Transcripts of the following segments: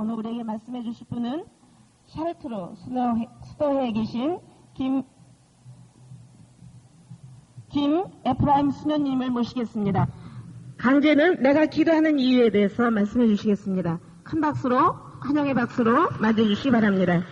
오늘 우리에게 말씀해 주실 분은 샤르트로 수도회에 계신 김 에프라임 수녀님을 모시겠습니다. 강제는 내가 기도하는 이유에 대해서 말씀해 주시겠습니다. 큰 박수로, 환영의 박수로 맞아주시기 바랍니다.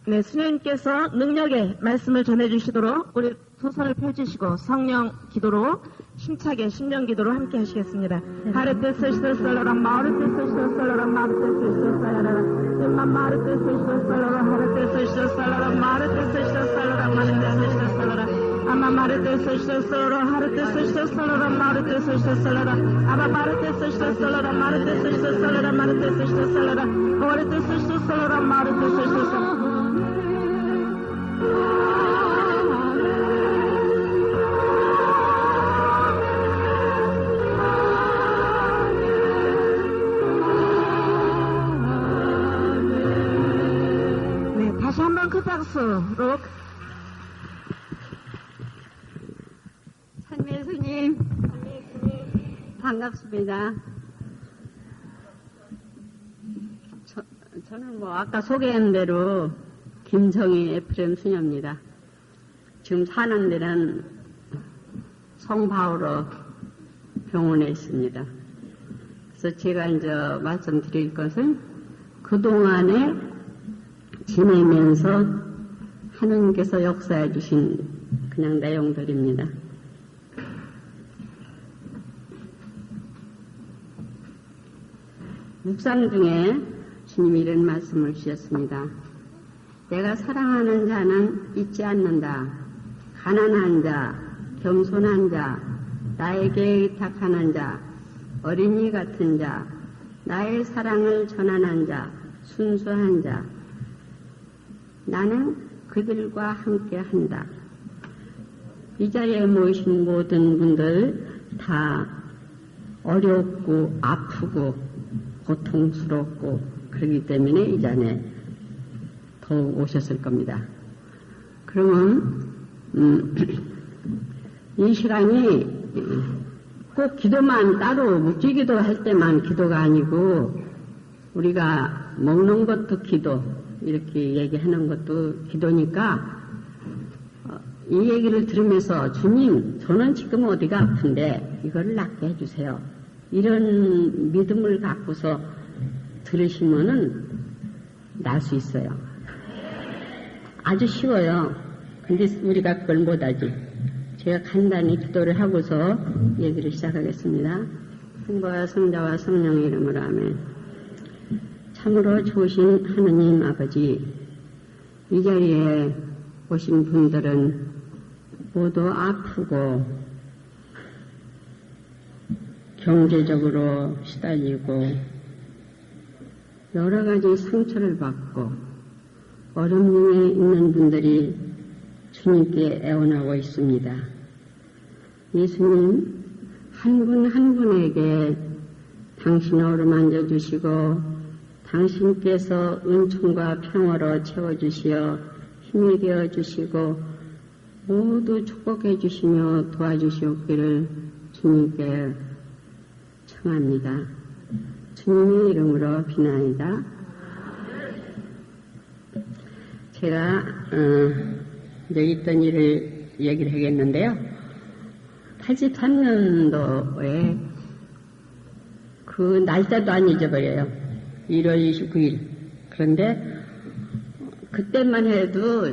네, 수녀님께서 능력의 말씀을 전해주시도록 우리 두 손을 펼치시고 성령 기도로 힘차게 심령 기도로 함께 하시겠습니다. 하르테스시도살라라 마르테스시도살라라 마르테스시도살라라 임마 마르테스시도살라라 하르테스시도살라라 마르테스시도살라라 마르테스시도살라라 아마 마르테스시도살라라 하르테스시도살라라 마르테스시도살라라 아마 마르테스시도살라라 마르테스시도살라라 마르테스시도살라라 마르테스시도살라라 마르테스시도살라라 다시 한번 큰 박수로. 찬미예수님 반갑습니다. 저는 아까 소개한 대로 김정희 에프레임 수녀입니다. 지금 사는 데는 성바오로 병원에 있습니다. 그래서 제가 이제 말씀드릴 것은 그동안에 지내면서 하느님께서 역사해 주신 그냥 내용들입니다. 묵상 중에 주님이 이런 말씀을 주셨습니다. 내가 사랑하는 자는 잊지 않는다. 가난한 자, 겸손한 자, 나에게 의탁하는 자, 어린이 같은 자, 나의 사랑을 전하는 자, 순수한 자, 나는 그들과 함께 한다. 이 자리에 모이신 모든 분들 다 어렵고 아프고 고통스럽고 그렇기 때문에 이 자리에 더욱 오셨을 겁니다. 그러면 이 시간이 꼭 기도만 따로 묵지기도 할 때만 기도가 아니고 우리가 먹는 것도 기도 이렇게 얘기하는 것도 기도니까 이 얘기를 들으면서 주님 저는 지금 어디가 아픈데 이걸 낫게 해주세요. 이런 믿음을 갖고서 들으시면은 날 수 있어요. 아주 쉬워요. 근데 우리가 그걸 못하지. 제가 간단히 기도를 하고서 얘기를 시작하겠습니다. 성부와 성자와 성령의 이름으로 아멘. 참으로 좋으신 하느님 아버지, 이 자리에 오신 분들은 모두 아프고 경제적으로 시달리고 여러 가지 상처를 받고 어려움 중에 있는 분들이 주님께 애원하고 있습니다. 예수님, 한 분 한 분에게 당신의 어루만져 주시고 당신께서 은총과 평화로 채워주시어 힘이 되어주시고 모두 축복해 주시며 도와주시옵기를 주님께 청합니다. 주님의 이름으로 비나이다. 제가 이제 있던 일을 얘기를 하겠는데요. 83년도에 그 날짜도 안 잊어버려요. 1월 29일. 그런데 그때만 해도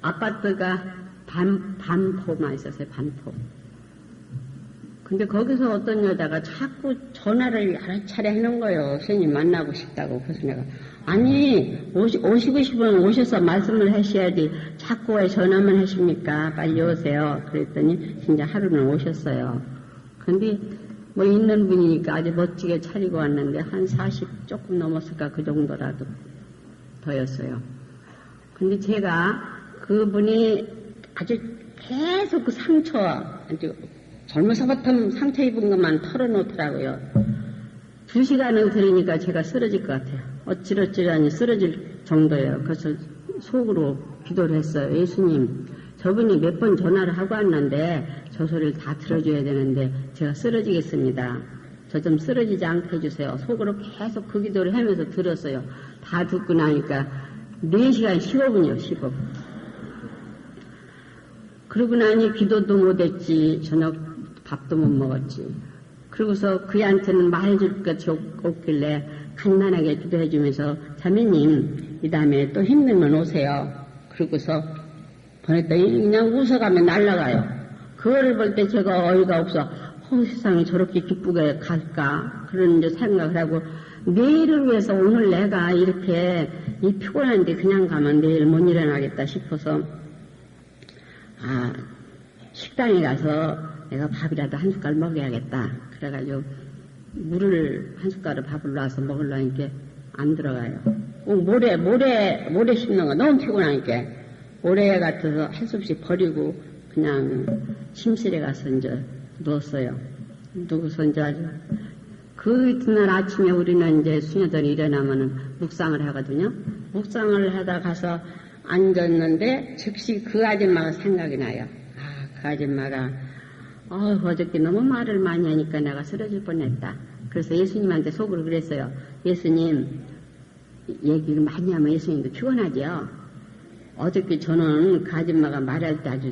아파트가 반포만 있었어요. 반포. 근데 거기서 어떤 여자가 자꾸 전화를 여러 차례 해놓은 거예요. 선생님 만나고 싶다고. 그래서 내가 아니 오시고 싶으면 오셔서 말씀을 하셔야지 자꾸 왜 전화만 하십니까? 빨리 오세요. 그랬더니 진짜 하루는 오셨어요. 근데 뭐 있는 분이니까 아주 멋지게 차리고 왔는데 한 40 조금 넘었을까 그 정도라도 더였어요. 근데 제가 그분이 아주 계속 그 상처 아주 젊어서부터 상처 입은 것만 털어놓더라고요. 2시간을 들으니까 제가 쓰러질 것 같아요. 어찌러찌라니 쓰러질 정도예요. 그래서 속으로 기도를 했어요. 예수님, 저분이 몇 번 전화를 하고 왔는데 저 소리를 다 들어줘야 되는데 제가 쓰러지겠습니다. 저 좀 쓰러지지 않게 해주세요. 속으로 계속 그 기도를 하면서 들었어요. 다 듣고 나니까 4시간 15분이요, 15분. 그러고 나니 기도도 못했지, 저녁 밥도 못 먹었지. 그러고서 그한테는 말해줄 것이 없길래 간단하게 기도해주면서 자매님, 이 다음에 또 힘들면 오세요. 그러고서 보냈더니 그냥 웃어가면 날아가요. 그거를 볼 때 제가 어이가 없어. 세상에 저렇게 기쁘게 갈까? 그런 이제 생각을 하고, 내일을 위해서 오늘 내가 이렇게 이 피곤한데 그냥 가면 내일 못 일어나겠다 싶어서, 식당에 가서 내가 밥이라도 한 숟갈 먹어야겠다. 그래가지고 물을 한 숟갈을 밥을 놔서 먹으려니까 안 들어가요. 모래 씹는 거 너무 피곤하니까 모래 같아서 할 수 없이 버리고 그냥 침실에 가서 이제 누웠어요. 누워서 이제 아주 그 이튿날 아침에 우리는 이제 수녀들이 일어나면은 묵상을 하거든요. 묵상을 하다 가서 앉았는데 즉시 그 아줌마가 생각이 나요. 그 아줌마가 어저께 너무 말을 많이 하니까 내가 쓰러질 뻔했다. 그래서 예수님한테 속으로 그랬어요. 예수님, 얘기를 많이 하면 예수님도 피곤하죠. 어저께 저는 그 아줌마가 말할 때 아주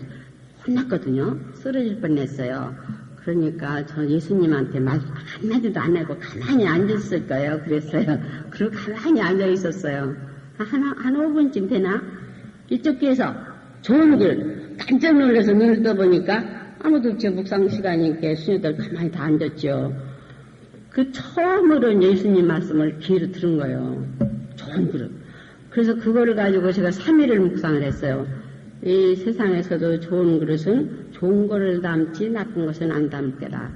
혼났거든요. 쓰러질 뻔했어요. 그러니까 저 예수님한테 말 한마디도 안 하고 가만히 앉았을 거예요. 그랬어요. 그리고 가만히 앉아 있었어요. 한 5분쯤 되나? 이쪽 귀에서 좋은 글 깜짝 놀라서 눈을 떠보니까 아무도 제 묵상 시간이니까 수녀들 가만히 다 앉았죠. 그 처음으로 예수님 말씀을 귀로 들은 거예요. 좋은 그릇. 그래서 그거를 가지고 제가 3일을 묵상을 했어요. 이 세상에서도 좋은 그릇은 좋은 거를 담지 나쁜 것은 안 담게라.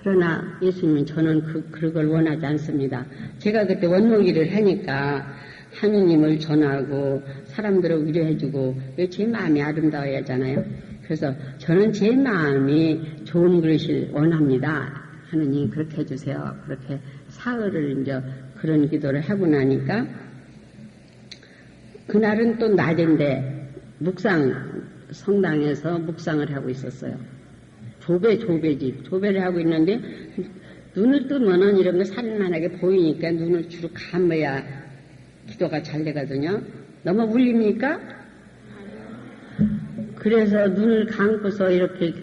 그러나 예수님은 저는 그걸 원하지 않습니다. 제가 그때 원목일을 하니까 하느님을 전하고 사람들을 위로해주고 제 마음이 아름다워야 하잖아요. 그래서 저는 제 마음이 좋은 그릇을 원합니다. 하느님 그렇게 해주세요. 그렇게 사흘을 이제 그런 기도를 하고 나니까 그날은 또 낮인데 성당에서 묵상을 하고 있었어요. 조배를 하고 있는데 눈을 뜨면은 이런 거 살만하게 보이니까 눈을 주로 감아야 기도가 잘 되거든요. 너무 울립니까? 그래서 눈을 감고서 이렇게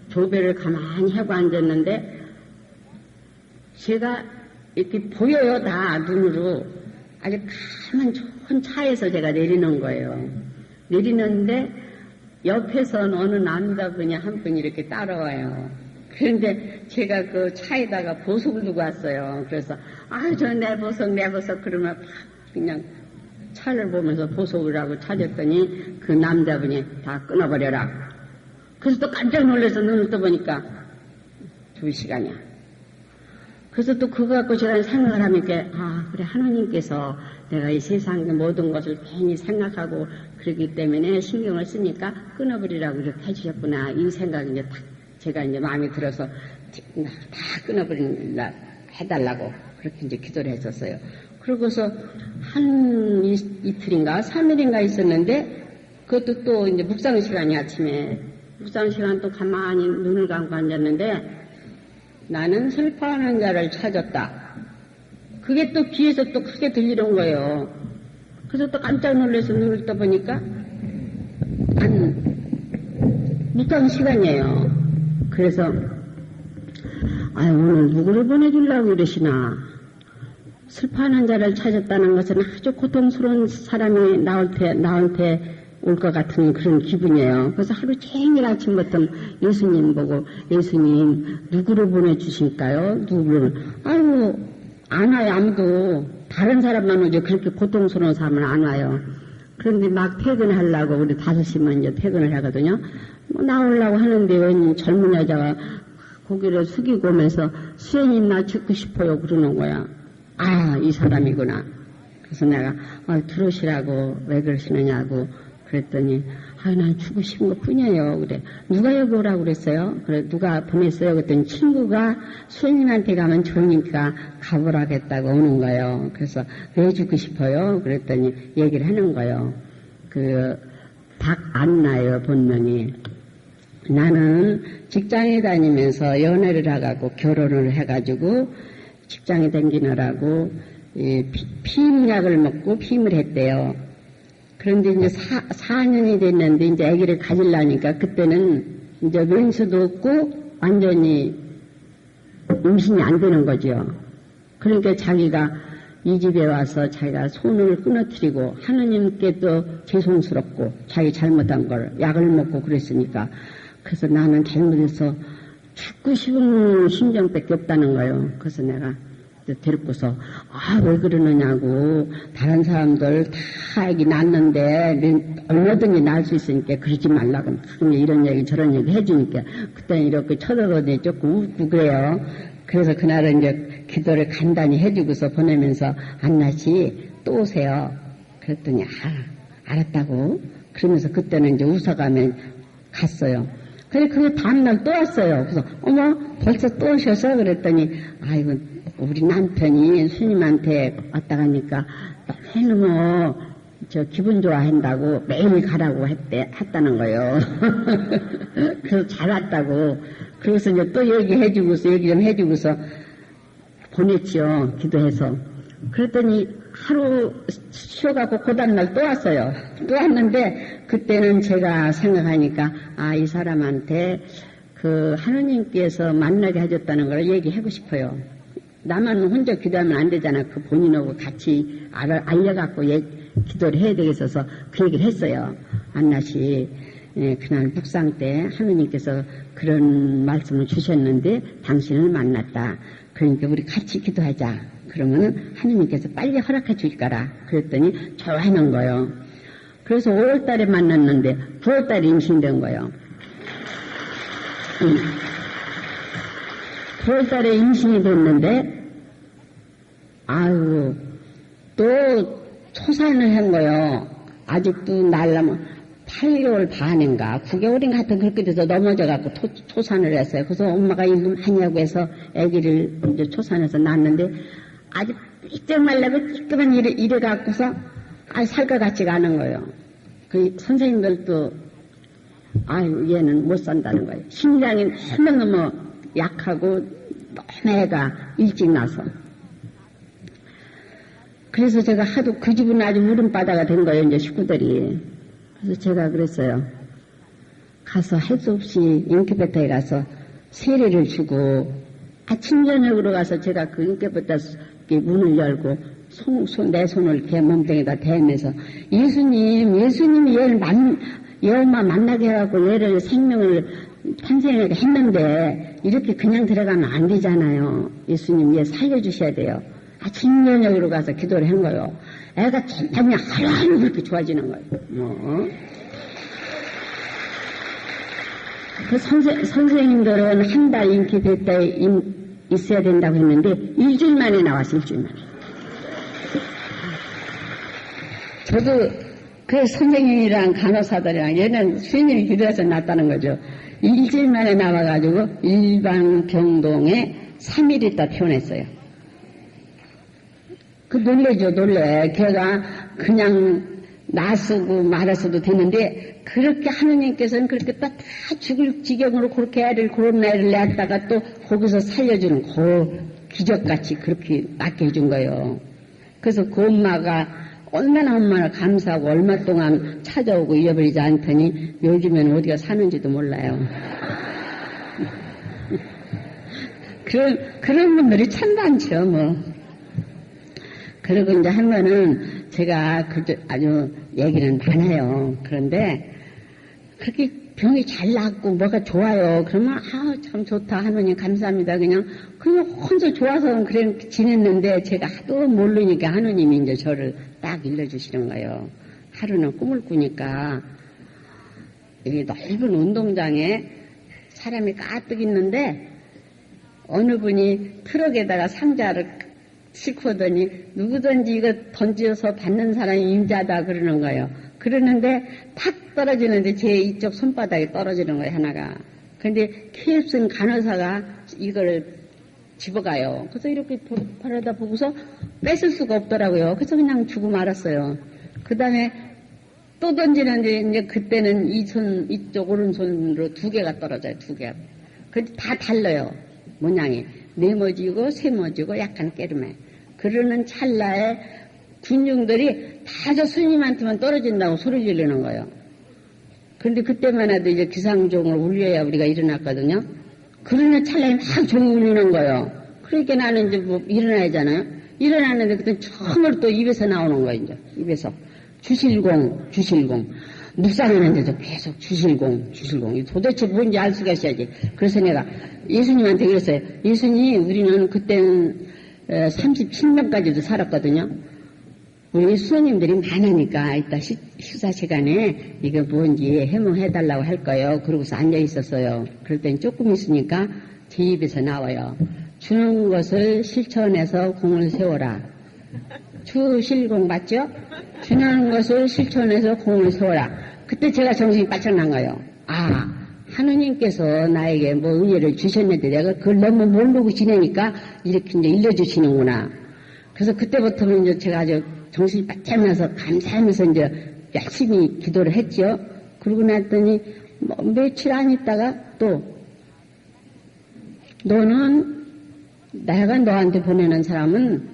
조배를 가만히 하고 앉았는데 제가 이렇게 보여요. 다 눈으로. 아주 가만 좋은 차에서 제가 내리는 거예요. 내리는데 옆에선 어느 남자분이 한 분이 이렇게 따라와요. 그런데 제가 그 차에다가 보석을 두고 왔어요. 그래서 저 내 보석 그러면 그냥 차를 보면서 보석을 하고 찾았더니 그 남자분이 다 끊어버려라. 그래서 또 깜짝 놀라서 눈을 떠보니까 2시간이야. 그래서 또 그거 갖고 제가 생각을 하니까 그래 하나님께서 내가 이 세상의 모든 것을 괜히 생각하고 그러기 때문에 신경을 쓰니까 끊어버리라고 이렇게 해주셨구나. 이 생각이 이제 딱 제가 이제 마음에 들어서 다 끊어버리라 해달라고 그렇게 이제 기도를 했었어요. 그러고서 한 이틀인가 3일인가 있었는데 그것도 또 이제 묵상 시간이 아침에 묵상 시간 또 가만히 눈을 감고 앉았는데 나는 슬퍼하는 자를 찾았다. 그게 또 귀에서 또 크게 들리는 거예요. 그래서 또 깜짝 놀라서 눈을 떠보니까 묵상 시간이에요. 그래서 오늘 누구를 보내주려고 이러시나. 슬퍼하는 자를 찾았다는 것은 아주 고통스러운 사람이 나한테 올 것 같은 그런 기분이에요. 그래서 하루 종일 아침부터 예수님 보고 예수님 누구를 보내주실까요? 누구를? 안 와요. 아무도. 다른 사람만 오죠. 그렇게 고통스러운 사람은 안 와요. 그런데 막 퇴근하려고 우리 5시면 이제 퇴근을 하거든요. 나오려고 하는데 웬 젊은 여자가 고개를 숙이고 오면서 수연님 나 죽고 싶어요 그러는 거야. 이 사람이구나. 그래서 내가 들어오시라고 왜 그러시느냐고 그랬더니 난 죽고 싶은 것 뿐이에요. 그래. 누가 여기 오라고 그랬어요? 그래, 누가 보냈어요? 그랬더니 친구가 수녀님한테 가면 좋으니까 가보라겠다고 오는 거예요. 그래서 왜 죽고 싶어요? 그랬더니 얘기를 하는 거예요. 박안나예요, 본명이. 나는 직장에 다니면서 연애를 하고 결혼을 해가지고 직장에 다니느라고 피임약을 먹고 피임을 했대요. 그런데 이제 4년이 됐는데 이제 아기를 가지려니까 그때는 이제 왼수도 없고 완전히 임신이 안 되는 거죠. 그러니까 자기가 이 집에 와서 자기가 손을 끊어뜨리고 하느님께 또 죄송스럽고 자기 잘못한 걸 약을 먹고 그랬으니까 그래서 나는 잘못해서 죽고 싶은 심정밖에 없다는 거예요. 그래서 내가 데리고서 왜 그러느냐고 다른 사람들 다 애기 낳는데 얼마든지 낳을 수 있으니까 그러지 말라고 이런 얘기 저런 얘기 해주니까 그때는 이렇게 쳐다보더니 조금 웃고 그래요. 그래서 그날은 이제 기도를 간단히 해주고서 보내면서 안나씨 또 오세요. 그랬더니 알았다고 그러면서 그때는 이제 웃어가며 갔어요. 그래 그 다음날 또 왔어요. 그래서 어머 벌써 또 오셔서 그랬더니 아이고 우리 남편이 스님한테 왔다 가니까 너무 기분 좋아한다고 매일 가라고 했다는 거예요. 그래서 잘 왔다고. 그래서 이제 또 얘기 좀 해주고서 보냈지요. 기도해서. 그랬더니 하루 쉬어갖고 그 다음날 또 왔어요. 또 왔는데 그때는 제가 생각하니까 이 사람한테 그 하느님께서 만나게 해줬다는 걸 얘기하고 싶어요. 나만 혼자 기도하면 안 되잖아. 그 본인하고 같이 알려갖고 기도를 해야 되겠어서 그 얘기를 했어요. 안나씨, 그날 묵상 때 하느님께서 그런 말씀을 주셨는데 당신을 만났다. 그러니까 우리 같이 기도하자. 그러면 하느님께서 빨리 허락해 줄 거라. 그랬더니 좋아하는 거예요. 그래서 5월 달에 만났는데 9월 달에 임신된 거예요. 9월 달에 임신이 됐는데 또 초산을 한 거예요. 아직도 날라면 8개월 반인가 9개월인가 하여튼 그렇게 돼서 넘어져갖고 초산을 했어요. 그래서 엄마가 일좀 하냐고 해서 아기를 이제 초산해서 낳았는데 아주 삐쩍 말라고 찌끄만 이래갖고서 살 것 같지가 않은 거예요. 그 선생님들도 얘는 못 산다는 거예요. 심장이 너무너무 약하고 너무 애가 일찍 나서. 그래서 제가 하도 그 집은 아주 울음바다가 된 거예요. 이제 식구들이. 그래서 제가 그랬어요. 가서 할 수 없이 인큐베이터에 가서 세례를 주고 아침 저녁으로 가서 제가 그 인큐베이터 문을 열고 내 손을 걔 몸뚱이에다 대면서 예수님이 얘 엄마 만나게 해갖고 얘를 생명을 탄생하게 했는데 이렇게 그냥 들어가면 안 되잖아요. 예수님 얘 살려주셔야 돼요. 아침 저녁으로 가서 기도를 한 거예요. 애가 그냥 하루하루 그렇게 좋아지는 거예요. 그 선생님들은 한 달 인큐베이터에 있어야 된다고 했는데 일주일 만에 나왔어요. 일주일 만에. 저도 그 선생님이랑 간호사들이랑 얘는 수인님이 기도해서 났다는 거죠. 일주일 만에 나와가지고 일반 병동에 3일 있다 퇴원했어요. 그 놀래죠, 놀래. 걔가 그냥 나서고 말아서도 되는데 그렇게 하느님께서는 그렇게 다 죽을 지경으로 그렇게 그런 애를 낳았다가 또 거기서 살려주는 그 기적같이 그렇게 낫게 해준 거예요. 그래서 그 엄마가 얼마나 감사하고 얼마 동안 찾아오고 잃어버리지 않더니 요즘에는 어디가 사는지도 몰라요. 그런 분들이 참 많죠, 뭐. 그리고 이제 한 번은 제가 아주 얘기는 많아요. 그런데 그렇게 병이 잘 낫고 뭐가 좋아요. 그러면 참 좋다 하느님 감사합니다. 그냥 혼자 좋아서 그래 지냈는데 제가 하도 모르니까 하느님이 이제 저를 딱 일러주시는 거예요. 하루는 꿈을 꾸니까 여기 넓은 운동장에 사람이 가득 있는데 어느 분이 트럭에다가 상자를 싣고 오더니 누구든지 이거 던져서 받는 사람이 임자다 그러는 거예요. 그러는데 탁 떨어지는데 제 이쪽 손바닥에 떨어지는 거예요, 하나가. 그런데 KFC 간호사가 이걸 집어가요. 그래서 이렇게 바라다 보고서 뺏을 수가 없더라고요. 그래서 그냥 주고 말았어요. 그 다음에 또 던지는데 이제 그때는 이 손, 이쪽 오른손으로 2개가 떨어져요. 2개. 그 다 달라요. 모양이. 네모지고 세모지고 약간 깨름해. 그러는 찰나에 군중들이 다 저 스님한테만 떨어진다고 소리 지르는 거예요. 그런데 그때만 해도 이제 기상종을 울려야 우리가 일어났거든요. 그러는 찰나에 막 종이 울리는 거예요. 그러니까 나는 이제 뭐 일어나야 하잖아요. 일어났는데 그때 처음으로 또 입에서 나오는 거예요, 이제. 입에서. 주실공, 주실공. 묵상하는데도 계속 주실공, 주실공. 도대체 뭔지 알 수가 있어야지. 그래서 내가 예수님한테 그랬어요. 예수님, 우리는 그때는 37년까지도 살았거든요. 우리 수녀님들이 많으니까 이따 식사 시간에 이게 뭔지 해몽해달라고 할 거예요. 그러고서 앉아 있었어요. 그럴 땐 조금 있으니까 제 입에서 나와요. 주는 것을 실천해서 공을 세워라. 주실공 맞죠? 주는 것을 실천해서 공을 세워라. 그때 제가 정신이 바짝 난 거예요. 아, 하느님께서 나에게 뭐 은혜를 주셨는데 내가 그걸 너무 모르고 지내니까 이렇게 이제 일러주시는구나. 그래서 그때부터는 이제 제가 아주 정신이 바짝 나서 감사하면서 이제 열심히 기도를 했죠. 그러고 났더니 뭐 며칠 안 있다가 또 너는 내가 너한테 보내는 사람은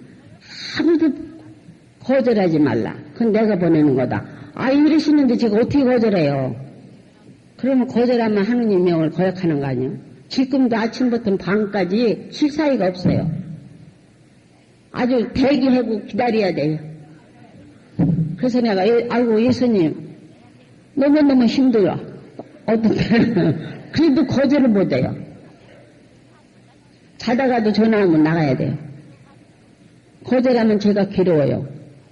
아무도 거절하지 말라. 그건 내가 보내는 거다. 아, 이러시는데 제가 어떻게 거절해요? 그러면 거절하면 하느님 명을 거역하는 거 아니에요? 지금도 아침부터 밤까지 쉴 사이가 없어요. 아주 대기하고 기다려야 돼요. 그래서 내가 아이고 예수님 너무너무 힘들어. 어떻게 그래도 거절을 못해요. 자다가도 전화하면 나가야 돼요. 거절하면 제가 괴로워요.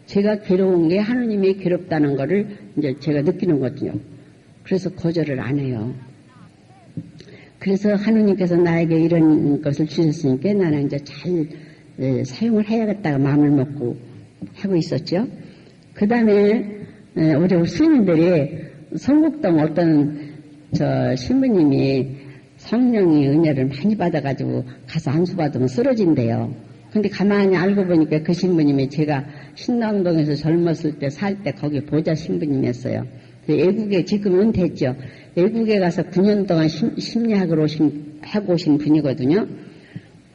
제가 괴로운 게 하느님이 괴롭다는 거를 이제 제가 느끼는 거거든요. 그래서 거절을 안 해요. 그래서 하느님께서 나에게 이런 것을 주셨으니까 나는 이제 잘 사용을 해야겠다고 마음을 먹고 하고 있었죠. 그 다음에 우리 스님들이 성북동 어떤 신부님이 성령의 은혜를 많이 받아가지고 가서 안수받으면 쓰러진대요. 근데 가만히 알고 보니까 그 신부님이 제가 신당동에서 젊었을 때 살 때 거기 보좌 신부님이었어요. 외국에 지금 은퇴했죠. 외국에 가서 9년 동안 심리학을 하고 오신 분이거든요.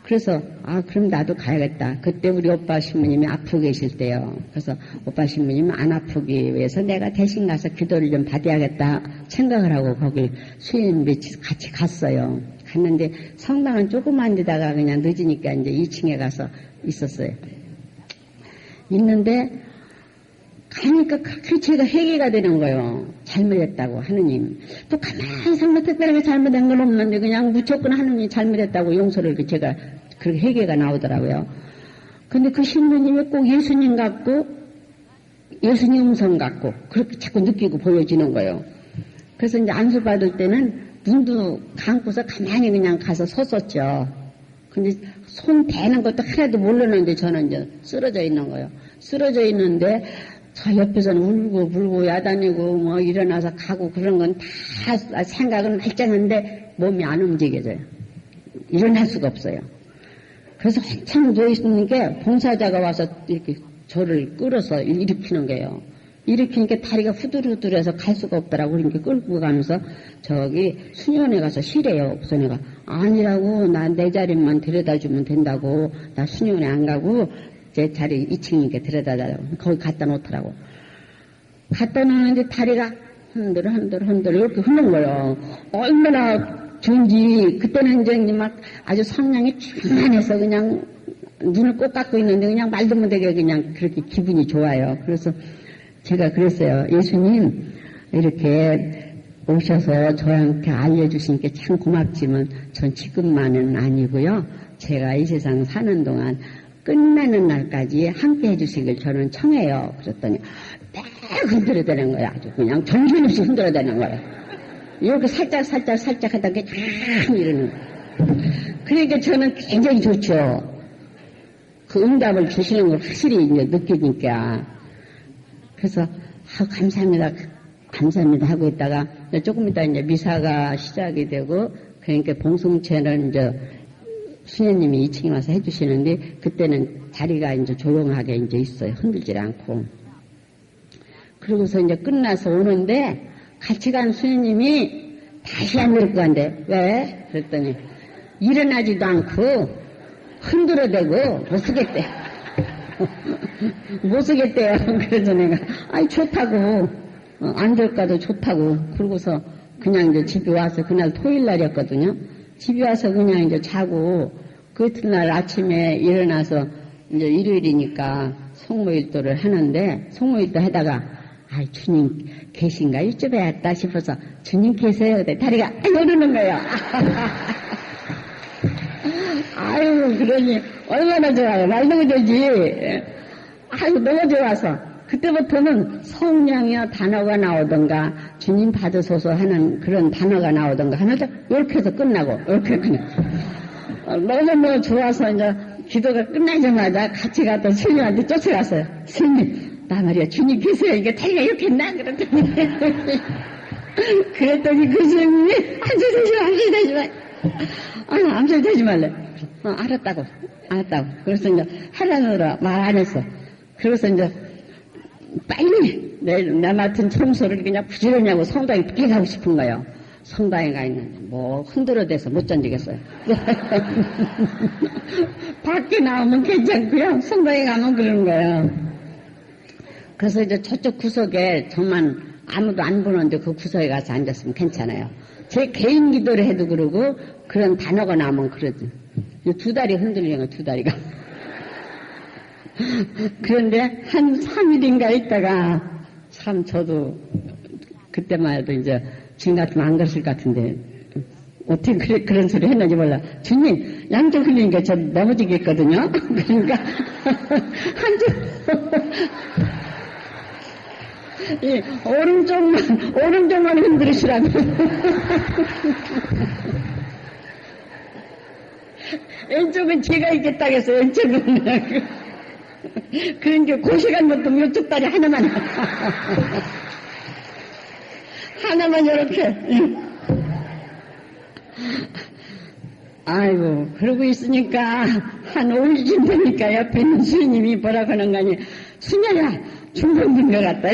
그래서 그럼 나도 가야겠다. 그때 우리 오빠 신부님이 아프고 계실 때요. 그래서 오빠 신부님 안 아프기 위해서 내가 대신 가서 기도를 좀 받아야겠다 생각을 하고 거기 수임 며칠 같이 갔어요. 갔는데 성당은 조그만 데다가 그냥 늦으니까 이제 2층에 가서 있었어요. 있는데 가니까 그 제가 회개가 되는 거예요. 잘못했다고 하느님. 또 가만히 잘못했다고 잘못한 건 없는데 그냥 무조건 하느님 잘못했다고 용서를 제가 그렇게 회개가 나오더라고요. 근데 그 신부님이 꼭 예수님 같고 예수님 음성 같고 그렇게 자꾸 느끼고 보여지는 거예요. 그래서 이제 안수 받을 때는 눈도 감고서 가만히 그냥 가서 섰었죠. 근데 손 대는 것도 하나도 모르는데 저는 이제 쓰러져 있는 거예요. 쓰러져 있는데 저 옆에서는 울고 불고 야단이고 뭐 일어나서 가고 그런 건 다 생각은 말짱한데 몸이 안 움직여져요. 일어날 수가 없어요. 그래서 한참 누워있는 게 봉사자가 와서 이렇게 저를 끌어서 일으키는 거예요. 일으키니까 다리가 후들후들해서 갈 수가 없더라고. 그러니까 끌고 가면서 저기 수녀원에 가서 쉬래요. 그래서 내가 아니라고 나 내 자리만 데려다 주면 된다고 나 수녀원에 안 가고 제 자리 2층이니까 데려다달라고. 거기 갖다 놓더라고. 갖다 놓는데 다리가 흔들 이렇게 흐는 거예요. 얼마나 좋은지. 그때는 이제 막 아주 성량이 충만해서 그냥 눈을 꼭 감고 있는데 그냥 말도 못하게 그냥 그렇게 기분이 좋아요. 그래서 제가 그랬어요. 예수님 이렇게 오셔서 저한테 알려주시니까 참 고맙지만 전 지금만은 아니고요. 제가 이 세상 사는 동안 끝나는 날까지 함께 해주시길 저는 청해요. 그랬더니 막 흔들어대는 거야. 아주 그냥 정신없이 흔들어대는 거야. 이렇게 살짝 하다가 쫙 이러는 거야. 그러니까 저는 굉장히 좋죠. 그 응답을 주시는 걸 확실히 이제 느끼니까. 그래서 감사합니다 하고 있다가 조금 있다 이제 미사가 시작이 되고 그러니까 봉숭채는 이제 수녀님이 2층에 와서 해주시는데 그때는 자리가 이제 조용하게 이제 있어요. 흔들질 않고. 그러고서 이제 끝나서 오는데 같이 간 수녀님이 다시 안 데리고 간대. 왜? 그랬더니 일어나지도 않고 흔들어대고 못 쓰겠대. 못 쓰겠대요. 그래서 내가 아이 좋다고 안 될까도 좋다고 그러고서 그냥 이제 집에 와서 그날 토요일 날이었거든요. 집에 와서 그냥 이제 자고 그 이튿날 아침에 일어나서 이제 일요일이니까 성모일도를 하는데 성모일도 하다가 아이 주님 계신가 여쭤봐야겠다 싶어서 주님 계세요. 다리가 오르는 거예요. 아유 그러니 얼마나 좋아요. 말도 그러지. 아유 너무 좋아서 그때부터는 성령이여 단어가 나오던가 주님 받으소서 하는 그런 단어가 나오던가 하나도 이렇게 해서 끝나고 이렇게 그냥 너무 좋아서 이제 기도가 끝나자마자 같이 갔던 스님한테 쫓아갔어요. 스님 나 말이야 주님 계세요. 이게 다리가 이렇게 했나? 그랬더니 그 스님이 암살되지 말래. 알았다고. 그래서 이제 하라느라 말 안 했어. 그래서 이제 빨리 내 맡은 청소를 그냥 부지런히 하고 성당에 빨리 가고 싶은 거예요. 성당에 가 있는데 뭐 흔들어대서 못 견디겠어요. 밖에 나오면 괜찮고요. 성당에 가면 그러는 거예요. 그래서 이제 저쪽 구석에 저만 아무도 안 보는데 그 구석에 가서 앉았으면 괜찮아요. 제 개인 기도를 해도 그러고 그런 단어가 나오면 그러지. 두 다리 흔들리는 거야, 두 다리가. 그런데 한 3일인가 있다가 참 저도 그때만 해도 이제 지금 같으면 안 그랬을 것 같은데 어떻게 그런 소리 했는지 몰라. 주님 양쪽 흘리니까 저 넘어지겠거든요. 그러니까 한쪽 이 오른쪽만 흔들으시라고. 왼쪽은 제가 있겠다고 해서 왼쪽은 그러니까 그 시간부터 이쪽 다리 하나만 이렇게 아이고 그러고 있으니까 한 5일쯤 되니까 옆에 있는 수녀님이 뭐라고 하는 거 아니 수녀야 중병된 것 같다.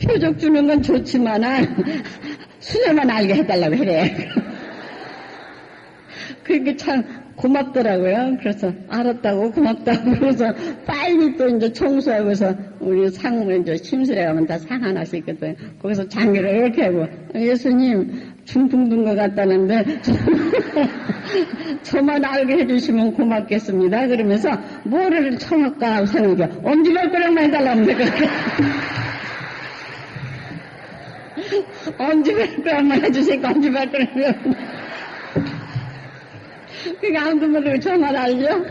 표적 주는 건 좋지만 수녀만 알게 해달라고 해래. 그게 참 고맙더라고요. 그래서 알았다고 고맙다고 그래서 빨리 또 이제 청소하고서 우리 상무 이제 심술에 가면 다 상 하나씩 있거든. 거기서 장기를 이렇게 하고 예수님 중풍 든 것 같다는데 저만 알게 해주시면 고맙겠습니다. 그러면서 뭐를 청할까 하고 생각해 엄지발가락만 해달라면 되거든. 엄지발가락만 해주시니까 엄지발가락만 그러니까 아무도 모르고 저만 알죠?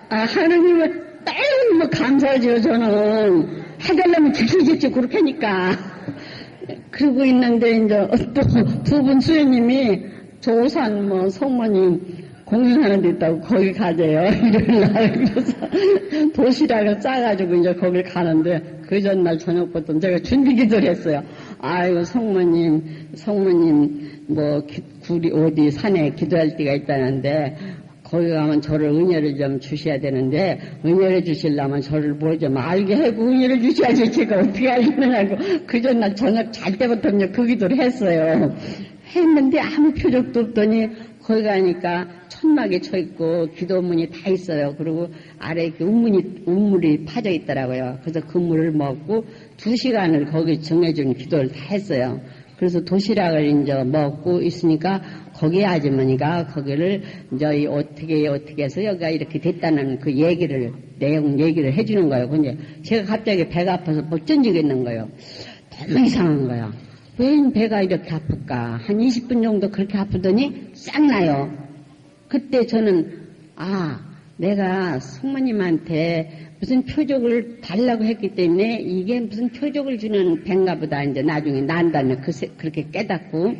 하느님은 너무 감사하죠, 저는. 해달라면 직접 그렇게 하니까. 그러고 있는데, 이제, 두 분 수녀님이 조산, 성모님 공연하는 데 있다고 거기 가재요. 일요일날. 그래서 도시락을 싸가지고 이제 거길 가는데, 그 전날 저녁부터 제가 준비 기도를 했어요. 아이고, 성모님, 어디 산에 기도할 때가 있다는데, 거기 가면 저를 은혜를 좀 주셔야 되는데, 은혜를 주시려면 저를 뭐 좀 알게 하고 은혜를 주셔야지 제가 어떻게 알겠느냐고, 그 전날 저녁 잘 때부터 이제 그 기도를 했어요. 했는데 아무 표적도 없더니, 거기 가니까 천막에 쳐 있고, 기도문이 다 있어요. 그리고 아래에 이렇게 운물이 파져 있더라고요. 그래서 그 물을 먹고 2시간을 거기 정해준 기도를 다 했어요. 그래서 도시락을 이제 먹고 있으니까 거기 아주머니가 거기를 이제 어떻게 해서 여기가 이렇게 됐다는 그 내용 얘기를 해주는 거예요. 근데 제가 갑자기 배가 아파서 못 견디겠는 거예요. 너무 이상한 거야. 왜 배가 이렇게 아플까? 한 20분 정도 그렇게 아프더니 싹 나요. 그때 저는 내가 성모님한테 무슨 표적을 달라고 했기 때문에 이게 무슨 표적을 주는 배인가 보다. 이제 나중에 난 다음에 그렇게 깨닫고,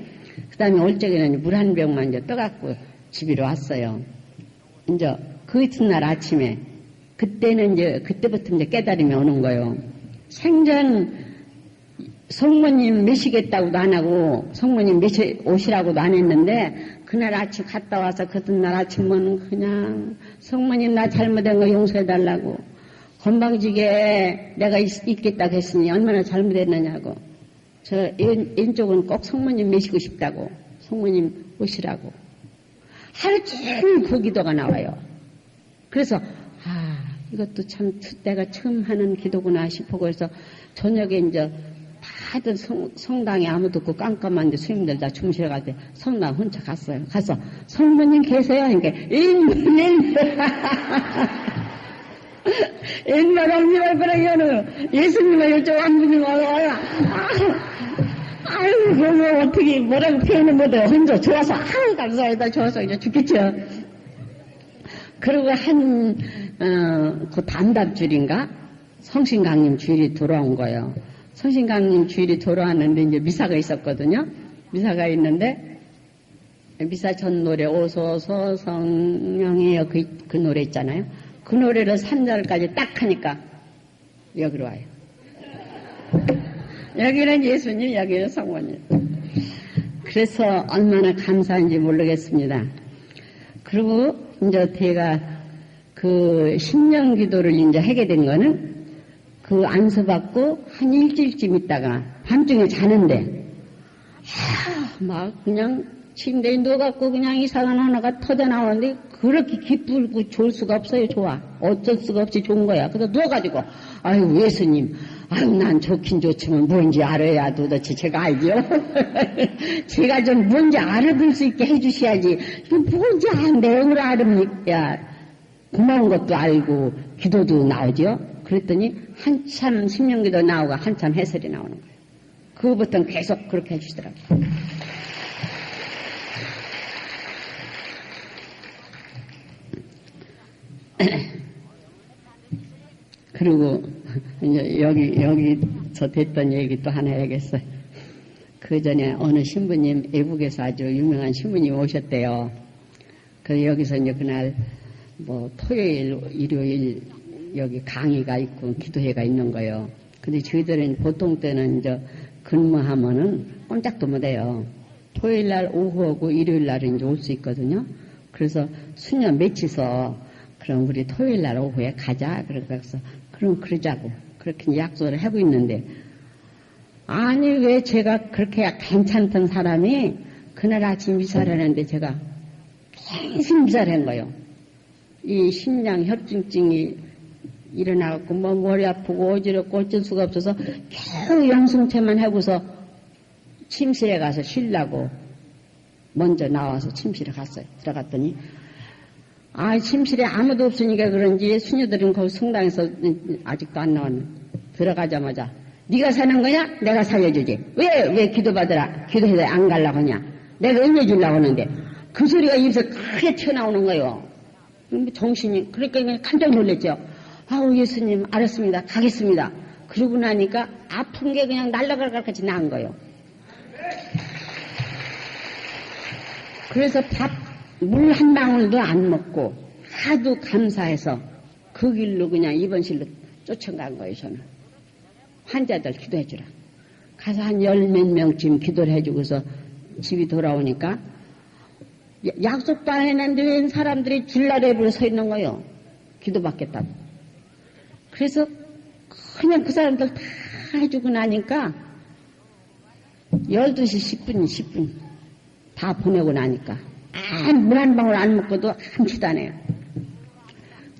그 다음에 올적에는 물 한 병만 이제 떠갖고 집으로 왔어요. 이제 그 이튿날 아침에, 그때부터 이제 깨달음이 오는 거예요. 생전 성모님 모시겠다고도 안 하고, 성모님 오시라고도 안 했는데, 그날 아침 갔다 와서 그날 아침은 그냥 성모님 나 잘못된 거 용서해달라고 건방지게 내가 있겠다고 했으니 얼마나 잘못했느냐고 저 왼쪽은 꼭 성모님 모시고 싶다고 성모님 오시라고 하루 종일 그 기도가 나와요. 그래서 이것도 참 내가 처음 하는 기도구나 싶어 그래서 저녁에 이제 다들 성당에 아무도 없고 깜깜한데 스님들 다 주무시러 갈 때 성당 혼자 갔어요. 가서 성모님 계세요? 그러니까 인마람님을 그러기에는 예수님을 일찍 왕분이 와요. 아유, 그거 어떻게 뭐라고 표현을 못해요. 혼자 좋아서 감사합니다. 좋아서 이제 죽겠죠. 그리고 그 단답줄인가? 성신강림 주일이 돌아온 거예요. 성신강림 주일이 돌아왔는데 이제 미사가 있었거든요. 미사가 있는데 미사 전 노래 오소서 성령이여 그 노래 있잖아요. 그 노래를 3절까지 딱 하니까 여기로 와요. 여기는 예수님, 여기는 성모님. 그래서 얼마나 감사한지 모르겠습니다. 그리고 이제 제가 그 신령 기도를 이제 하게 된 거는 그 안수받고 한 일주일쯤 있다가 밤중에 자는데 막 그냥 침대에 누워갖고 그냥 이상한 하나가 터져나오는데 그렇게 기쁘고 좋을 수가 없어요. 좋아. 어쩔 수가 없이 좋은 거야. 그래서 누워가지고 아유 예수님 난 좋긴 좋지만 뭔지 알아야 도대체 제가 알죠. 제가 좀 뭔지 알아볼 수 있게 해주셔야지. 뭔지 내용을 알으니까 고마운 것도 알고 기도도 나오죠. 그랬더니 한참 신령기도 나오고 한참 해설이 나오는 거예요. 그거부터는 계속 그렇게 해주시더라고요. 그리고 이제 여기서 됐던 얘기 또 하나 해야겠어요. 그 전에 어느 신부님, 외국에서 아주 유명한 신부님 오셨대요. 그래서 여기서 이제 그날 뭐 토요일, 일요일 여기 강의가 있고 기도회가 있는 거예요. 근데 저희들은 보통 때는 이제 근무하면은 꼼짝도 못 해요. 토요일 날 오후하고 일요일 날은 이제 올 수 있거든요. 그래서 수녀 며치서 그럼 우리 토요일 날 오후에 가자. 그래서 그럼 그러자고 그렇게 약속을 하고 있는데 아니 왜 제가 그렇게 괜찮던 사람이 그날 아침 미사를 하는데 제가 계속 미사를 한 거예요. 이 심장 혈증증이 일어나갖고 뭐 머리 아프고 어지럽고 어쩔 수가 없어서 겨우 영승체만 하고서 침실에 가서 쉬려고 먼저 나와서 침실에 갔어요. 들어갔더니 침실에 아무도 없으니까 그런지 수녀들은 거기 성당에서 아직도 안 나왔네. 들어가자마자 네가 사는 거냐? 내가 살려주지. 왜 기도받으라 기도해서 안 가려고 하냐? 내가 은혜 주려고 하는데 그 소리가 입에서 크게 튀어나오는 거예요. 정신이 그러니까 그냥 깜짝 놀랐죠. 아우 예수님 알았습니다. 가겠습니다. 그러고 나니까 아픈 게 그냥 날아갈 것 같이 나은 거예요. 그래서 물 한 방울도 안 먹고 하도 감사해서 그 길로 그냥 입원실로 쫓아간 거예요. 저는 환자들 기도해 주라. 가서 한 10몇 명쯤 기도를 해주고서 집이 돌아오니까 약속도 안 했는데 웬 사람들이 줄라랩으로 서 있는 거예요. 기도받겠다고. 그래서 그냥 그 사람들 다 해주고 나니까 12시 10분 다 보내고 나니까 물 한 방울 안 먹고도 한치도 안 해요.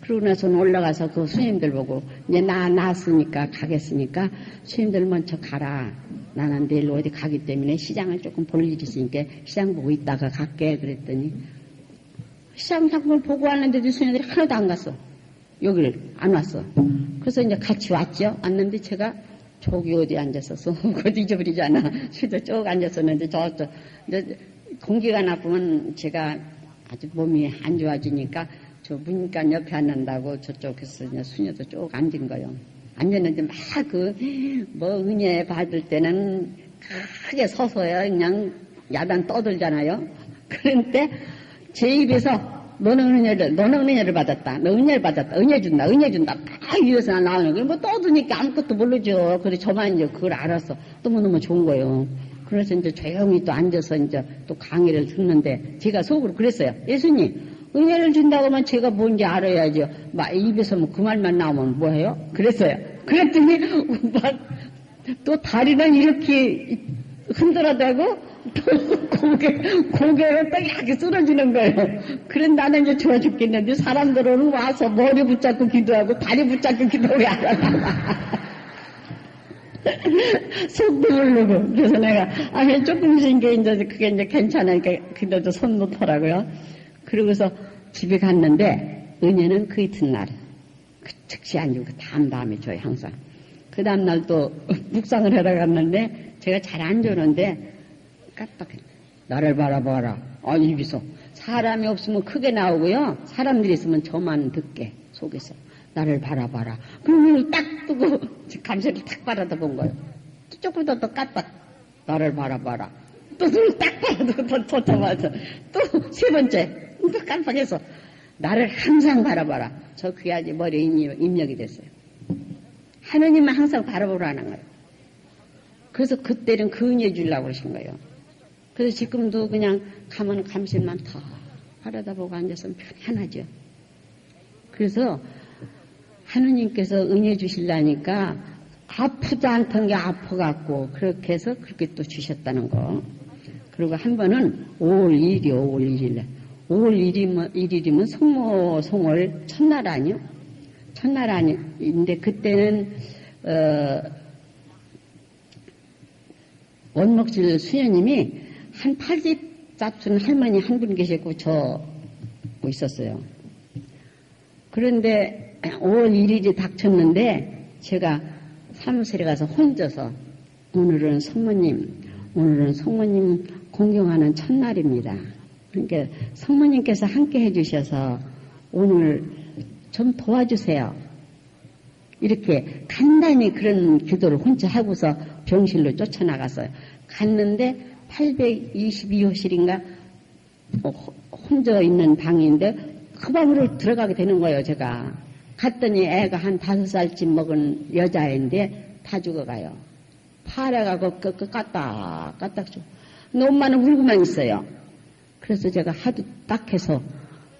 그러고 나서는 올라가서 그 스님들 보고 이제 나았으니까 가겠으니까 스님들 먼저 가라. 나는 내일 어디 가기 때문에 시장을 조금 볼 일이 있으니까 시장 보고 있다가 갈게. 그랬더니 시장 상품을 보고 왔는데도 스님들이 하나도 안 갔어. 여기를 안 왔어. 그래서 이제 같이 왔죠. 왔는데 제가 저기 어디 앉았었어. 어디 잊어버리지 않아. 저도 쭉 앉았었는데 저쪽 공기가 나쁘면 제가 아주 몸이 안 좋아지니까 저 문간 옆에 앉는다고 저쪽에서 이제 수녀도 쭉 앉은 거요. 앉았는데 막 은혜 받을 때는 크게 서서요. 그냥 야단 떠들잖아요. 그런데 제 입에서 너는 은혜를 받았다. 너 은혜를 받았다. 은혜 준다. 막 입에서 나오는 거. 뭐 떠드니까 아무것도 모르죠. 그래 저만 이제 그걸 알아서 너무너무 좋은 거예요. 그래서 이제 조용히 또 앉아서 이제 또 강의를 듣는데 제가 속으로 그랬어요. 예수님, 은혜를 준다고 하면 제가 뭔지 알아야죠. 막 입에서 뭐 그 말만 나오면 뭐해요? 그랬어요. 그랬더니 막 또 다리는 이렇게 흔들어대고 또 고개를 딱 이렇게 쓰러지는 거예요. 그래 나는 이제 좋아 죽겠는데 사람들은 와서 머리 붙잡고 기도하고 다리 붙잡고 기도하고 속도 모르고. 그래서 내가, 조금씩 그게 이제 괜찮으니까, 그래도 손 놓더라고요. 그러고서 집에 갔는데, 은혜는 그 이튿날, 즉시 안 주고, 다음에 줘요, 항상. 그 다음날 또, 묵상을 하러 갔는데, 제가 잘 안 주는데, 깜빡해. 나를 바라봐라. 입에서. 사람이 없으면 크게 나오고요. 사람들이 있으면 저만 듣게, 속에서. 나를 바라봐라. 그러면 딱 뜨고 감시를 탁 바라다본 거예요. 조금 더 깜빡. 나를 바라봐라. 또 눈을 딱 바라다가 더 잡아서 또 세 번째 또 깜빡해서 나를 항상 바라봐라. 저 귀하지 머리에 입력이 됐어요. 하느님만 항상 바라보라는 거예요. 그래서 그때는 그 은혜 주려고 그러신 거예요. 그래서 지금도 그냥 가면 감실만 더 바라다보고 앉아서는 편하죠. 그래서 하느님께서 은혜 주시려니까 아프지 않던 게 아파갖고 그렇게 해서 그렇게 또 주셨다는 거. 그리고 한 번은 5월 1일이요. 5월 1일에. 5월 1일이면 성모송월 첫날 아니요? 첫날 아닌데 그때는 원목실 수녀님이 한 80잡순 할머니 한 분 계셨고 저 있었어요. 그런데 5월 1일이 닥쳤는데 제가 사무실에 가서 혼자서 오늘은 성모님 공경하는 첫날입니다. 그러니까 성모님께서 함께 해주셔서 오늘 좀 도와주세요. 이렇게 간단히 그런 기도를 혼자 하고서 병실로 쫓아나갔어요. 갔는데 822호실인가 혼자 있는 방인데 그 방으로 들어가게 되는 거예요, 제가. 갔더니 애가 한 5살쯤 먹은 여자애인데 다 죽어가요. 파래가고 까딱 죽어. 근데 엄마는 울고만 있어요. 그래서 제가 하도 딱해서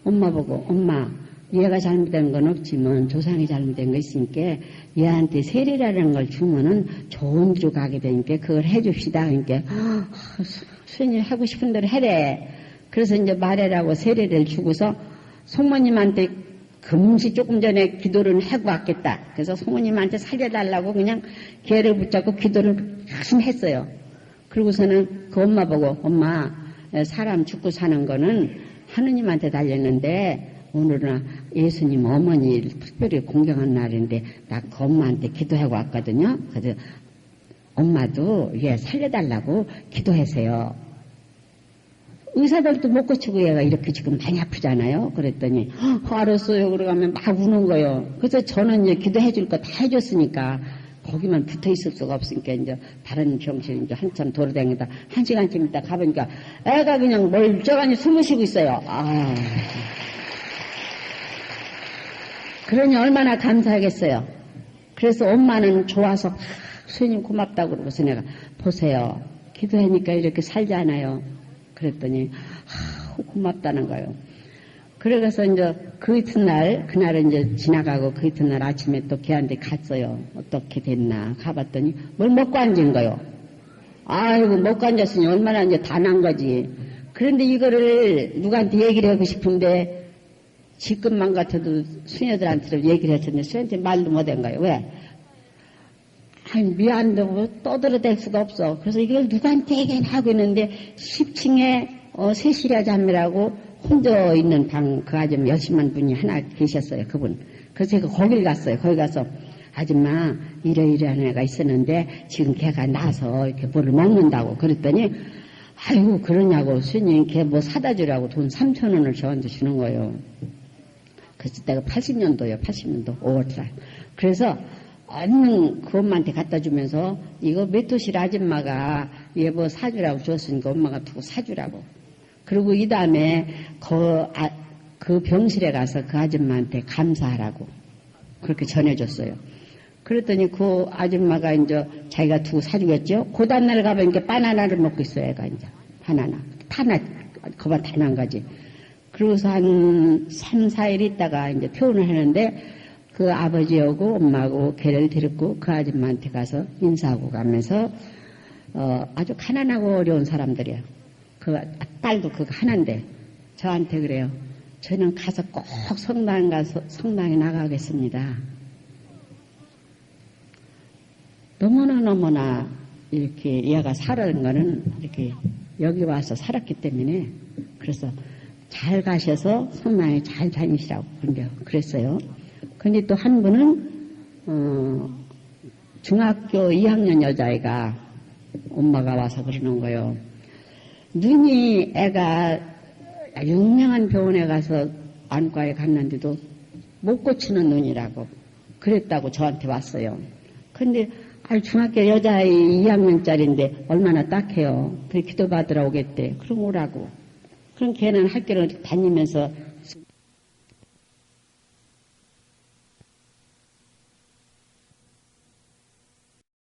엄마 보고 엄마 얘가 잘못된 건 없지만 조상이 잘못된 거 있으니까 얘한테 세례라는 걸 주면은 좋은 데로 가게 되니까 그걸 해줍시다. 그러니까 수현이 하고 싶은 대로 해래. 그래서 이제 말해라고 세례를 주고서 성모님한테 금시 조금 전에 기도를 하고 왔겠다. 그래서 성모님한테 살려달라고 그냥 개를 붙잡고 기도를 열심히 했어요. 그러고서는 그 엄마 보고 엄마 사람 죽고 사는 거는 하느님한테 달렸는데 오늘은 예수님 어머니를 특별히 공경한 날인데 나 그 엄마한테 기도하고 왔거든요. 그래서 엄마도 얘 살려달라고 기도하세요. 의사들도 못 고치고 얘가 이렇게 지금 많이 아프잖아요. 그랬더니 알았어요. 그러가면 막 우는 거예요. 그래서 저는 이제 기도해 줄 거 다 해줬으니까 거기만 붙어 있을 수가 없으니까 이제 다른 병실 이제 한참 돌아다니다 1시간쯤 있다 가보니까 애가 그냥 멀쩡하니 숨을 쉬고 있어요. 그러니 얼마나 감사하겠어요. 그래서 엄마는 좋아서 수님 고맙다고 그러고서 내가 보세요. 기도하니까 이렇게 살잖아요. 그랬더니 고맙다는 거예요. 그래서 이제 그 이튿날 그날은 이제 지나가고 그 이튿날 아침에 또 걔한테 갔어요. 어떻게 됐나 가봤더니 뭘 먹고 앉은 거요. 아이고 먹고 앉았으니 얼마나 이제 다 난 거지. 그런데 이거를 누구한테 얘기를 하고 싶은데 지금만 같아도 수녀들한테도 얘기를 했었는데 수녀한테 말도 못한 거예요. 왜? 미안하고 떠들어댈 수가 없어. 그래서 이걸 누구한테 얘기를 하고 있는데 10층에 세시라 자매라고 혼자 있는 방 그 아줌마 여심한 분이 하나 계셨어요. 그분. 그래서 제가 거길 갔어요. 거기 가서 아줌마 이러이러한 애가 있었는데 지금 걔가 나서 이렇게 뭐를 먹는다고 그랬더니 아이고 그러냐고 스님 걔 뭐 사다 주라고 돈 3,000원을 저한테 주는 거예요. 그래서 내가 80년도요. 80년도 5월달. 그래서 얼른 그 엄마한테 갖다 주면서 이거 메토실 아줌마가 얘 뭐 사주라고 줬으니까 엄마가 두고 사주라고. 그리고 이 다음에 그 병실에 가서 그 아줌마한테 감사하라고 그렇게 전해줬어요. 그랬더니 그 아줌마가 이제 자기가 두고 사주겠죠. 그 다음날 가면 이렇게 바나나를 먹고 있어요, 애가 이제. 바나나. 타나, 그만 단한 가지. 그러고서 한 3, 4일 있다가 이제 퇴원을 하는데 그 아버지하고 엄마하고 걔를 데리고 그 아줌마한테 가서 인사하고 가면서 아주 가난하고 어려운 사람들이에요. 그 딸도 그거 하나인데 저한테 그래요. 저는 가서 꼭 성당에 나가겠습니다. 너무나 이렇게 얘가 살아는 거는 이렇게 여기 와서 살았기 때문에 그래서 잘 가셔서 성당에 잘 다니시라고 그랬어요. 근데 또 한 분은 중학교 2학년 여자애가 엄마가 와서 그러는 거예요. 눈이 애가 유명한 병원에 가서 안과에 갔는데도 못 고치는 눈이라고 그랬다고 저한테 왔어요. 근데 중학교 여자아이 2학년짜리인데 얼마나 딱해요. 그래 기도받으러 오겠대. 그럼 오라고. 그럼 걔는 학교를 다니면서